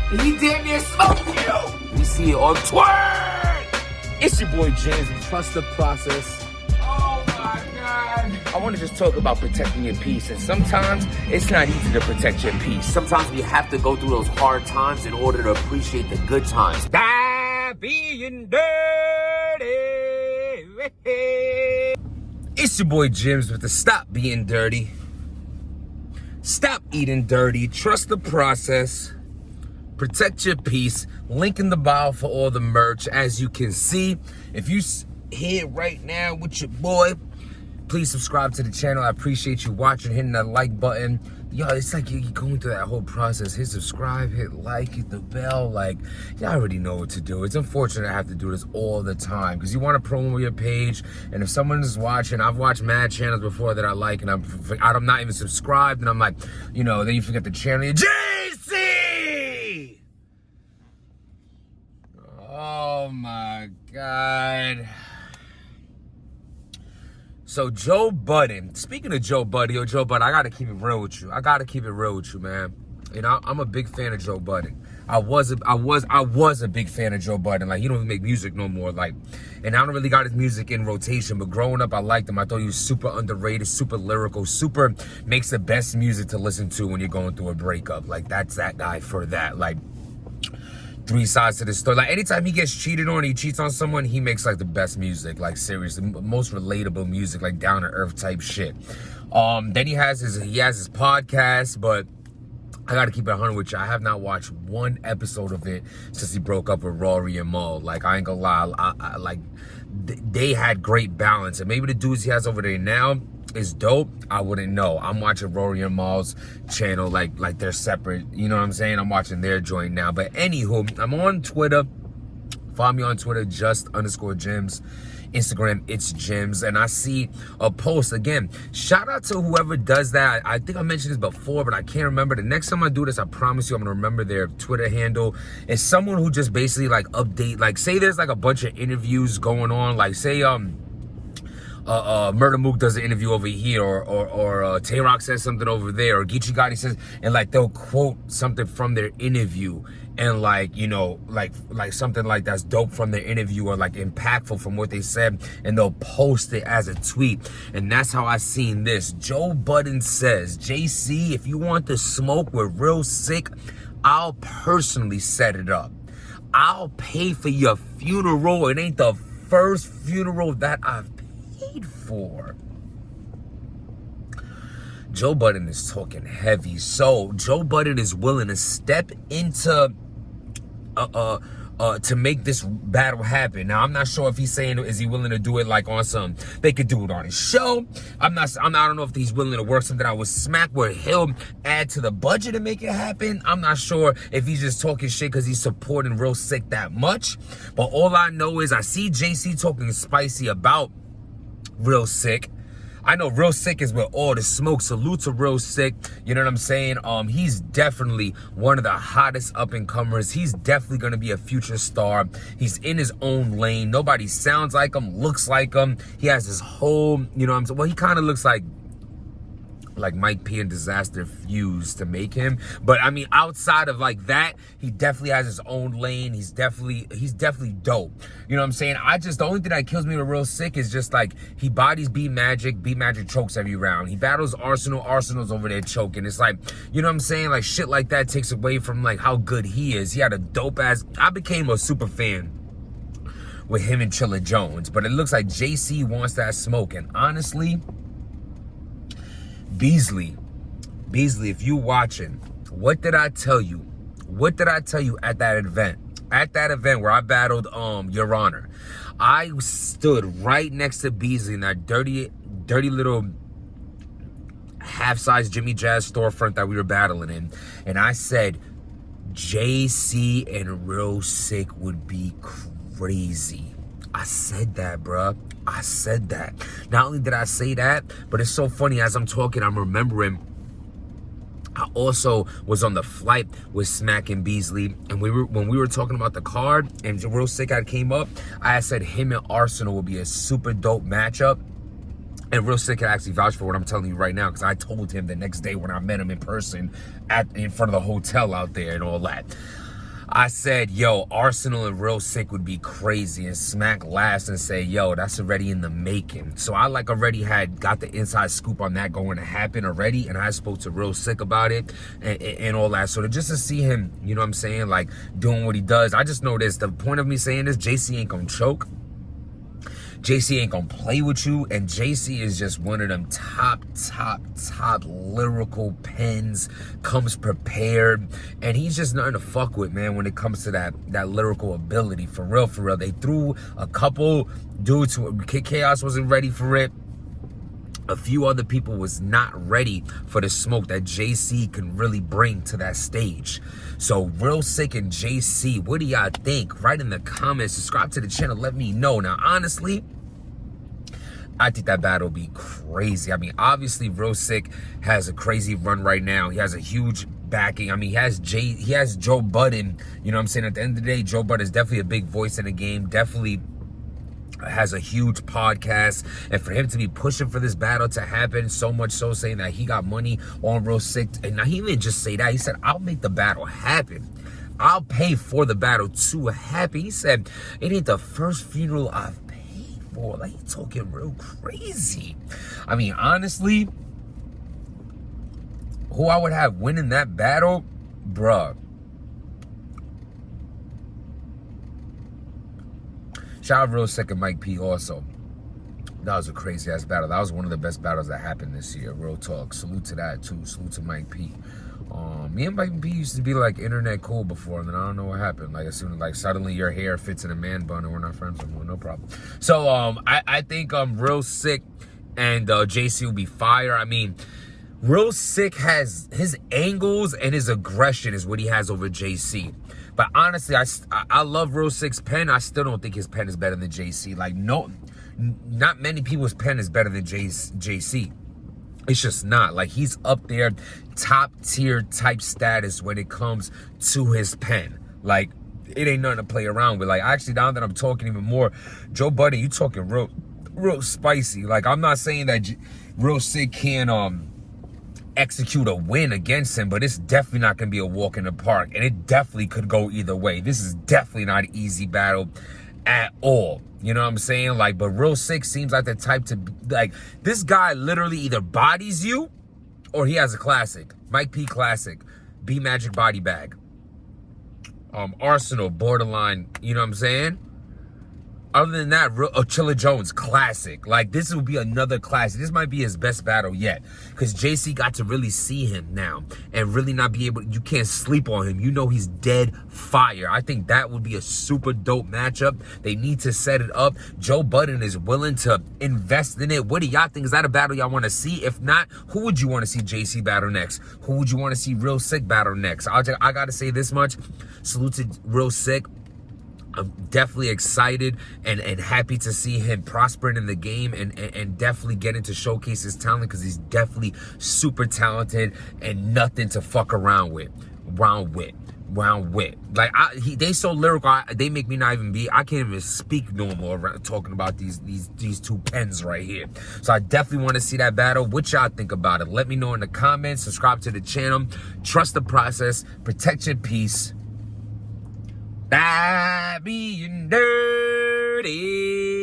He damn near smoked you. We see it on Twitter. It's your boy James. Trust the process. Oh my God. I want to just talk about protecting your peace. And sometimes it's not easy to protect your peace. Sometimes we have to go through those hard times in order to appreciate the good times. Die being dirty. It's your boy Jims with the Stop Being Dirty. Stop eating dirty. Trust the process. Protect your peace. Link in the bio for all the merch. As you can see, if you here right now with your boy, please subscribe to the channel. I appreciate you watching, hitting that like button. Yo, it's like you're going through that whole process. Hit subscribe, hit like, hit the bell. Like, y'all already know what to do. It's unfortunate I have to do this all the time because you want to promo your page. And if someone is watching, I've watched mad channels before that I like, and I'm not even subscribed. And I'm like, you know, then you forget the channel. JC! Oh my God. So Joe Budden, speaking of Joe Budden, I gotta keep it real with you. Man. You know, I'm a big fan of Joe Budden. I was a big fan of Joe Budden. Like, he don't even make music no more. Like, and I don't really got his music in rotation, but growing up, I liked him. I thought he was super underrated, super lyrical, super makes the best music to listen to when you're going through a breakup. Like, that's that guy for that. Like, three sides to the story. Like, anytime he gets cheated on, he cheats on someone, he makes like the best music, like seriously, most relatable music, like down to earth type shit. Then he has his podcast, but I gotta keep it 100 with you. I have not watched one episode of it since he broke up with Rory and Mo. Like, I ain't gonna lie, they had great balance, and maybe the dudes he has over there now is dope. I wouldn't know. I'm watching Rory and Maul's channel like they're separate. You know what I'm saying? I'm watching their joint now. But anywho, I'm on Twitter. Follow me on Twitter, just_Jims. Instagram, it's Jims. And I see a post again. Shout out to whoever does that. I think I mentioned this before, but I can't remember. The next time I do this, I promise you I'm gonna remember their Twitter handle. It's someone who just basically like update, like say there's like a bunch of interviews going on, like say Murder Mook does an interview over here, or Tay Rock says something over there, or Geechee Gotti says, and like they'll quote something from their interview, and like, you know, like something like that's dope from their interview, or like impactful from what they said, and they'll post it as a tweet. And that's how I seen this. Joe Budden says, JC, if you want to smoke with Real Sikh, I'll personally set it up. I'll pay for your funeral. It ain't the first funeral that I've paid for. Joe Budden is talking heavy. So Joe Budden is willing to step into to make this battle happen. Now, I'm not sure if he's saying, is he willing to do it like on some, they could do it on his show. I don't know if he's willing to work something out with Smack where he'll add to the budget to make it happen. I'm not sure if he's just talking shit because he's supporting Real Sikh that much. But all I know is I see JC talking spicy about Real Sikh. I know Real Sikh is with all the smoke. Salute to Real Sikh. You know what I'm saying? He's definitely one of the hottest up and comers. He's definitely gonna be a future star. He's in his own lane. Nobody sounds like him, looks like him. He has his whole, you know what I'm saying? Well, he kind of looks like Mike P and Disaster fused to make him. But I mean, outside of like that, he definitely has his own lane. He's definitely dope. You know what I'm saying? The only thing that kills me with Real Sikh is just like he bodies B Magic chokes every round. He battles Arsenal's over there choking. It's like, you know what I'm saying? Like shit like that takes away from like how good he is. He had a dope ass, I became a super fan with him and Chilla Jones. But it looks like JC wants that smoke. And honestly, Beasley, if you watching, what did I tell you? What did I tell you at that event? At that event where I battled Your Honor. I stood right next to Beasley in that dirty little half-size Jimmy Jazz storefront that we were battling in. And I said, JC and Real Sikh would be crazy. I said that, bruh. I said that. Not only did I say that, but it's so funny as I'm talking, I'm remembering I also was on the flight with Smack and Beasley, and when we were talking about the card and Real Sikh came up, I said him and Arsenal would be a super dope matchup. And Real Sikh can actually vouch for what I'm telling you right now, because I told him the next day when I met him in person in front of the hotel out there and all that. I said, yo, Arsenal and Real Sick would be crazy, and Smack laughs and say, yo, that's already in the making. So I like already had got the inside scoop on that going to happen already, and I spoke to Real Sick about it and all that. So just to see him, you know what I'm saying, like doing what he does, I just know this. The point of me saying this, JC ain't gonna choke. JC ain't gonna play with you, and JC is just one of them top lyrical pens, comes prepared, and he's just nothing to fuck with, man, when it comes to that lyrical ability. For real. They threw a couple dudes who Chaos wasn't ready for it. A few other people was not ready for the smoke that JC can really bring to that stage. So Real Sick and JC, what do y'all think? Write in the comments, subscribe to the channel, let me know. Now, honestly, I think that battle will be crazy. I mean, obviously, Real Sick has a crazy run right now. He has a huge backing. I mean, he has Joe Budden. You know what I'm saying? At the end of the day, Joe Budden is definitely a big voice in the game. Definitely has a huge podcast, and for him to be pushing for this battle to happen, so much so saying that he got money on Real Sick, and now he didn't just say that, he said, I'll make the battle happen. I'll pay for the battle to happen. He said, it ain't the first funeral I've paid for. Like, he talking real crazy. I mean, honestly, who I would have winning that battle, bruh. Shout out Real Sick and Mike P also. That was a crazy ass battle. That was one of the best battles that happened this year. Real talk. Salute to that too. Salute to Mike P. Me and Mike P used to be like internet cool before, and then I don't know what happened. Like as soon as like suddenly your hair fits in a man bun and we're not friends anymore. No problem. So I think Real Sick and JC will be fire. I mean, Real Sick has his angles and his aggression is what he has over JC. But honestly, I love Real Sick's pen. I still don't think his pen is better than JC. Like, no, not many people's pen is better than JC. It's just not. Like, he's up there, top tier type status when it comes to his pen. Like, it ain't nothing to play around with. Like, actually, now that I'm talking even more, Joe Budden, you talking real spicy. Like, I'm not saying that Real Sick can execute a win against him, but it's definitely not going to be a walk in the park, and it definitely could go either way. This is definitely not an easy battle at all. You know what I'm saying? Like, but Real Sick seems like the type to, like, this guy literally either bodies you or he has a classic. Mike P classic. B Magic body bag. Arsenal, borderline, you know what I'm saying? Other than that, Chilla Jones, classic. Like, this will be another classic. This might be his best battle yet. Because JC got to really see him now. And really not be able, you can't sleep on him. You know he's dead fire. I think that would be a super dope matchup. They need to set it up. Joe Budden is willing to invest in it. What do y'all think? Is that a battle y'all want to see? If not, who would you want to see JC battle next? Who would you want to see Real Sick battle next? I got to say this much. Salute to Real Sick. I'm definitely excited and happy to see him prospering in the game and definitely getting to showcase his talent, because he's definitely super talented and nothing to fuck around with. Like, they so lyrical, they make me not even be, I can't even speak no more around talking about these two pens right here. So I definitely want to see that battle. What y'all think about it? Let me know in the comments. Subscribe to the channel. Trust the process. Protect your peace. By being dirty.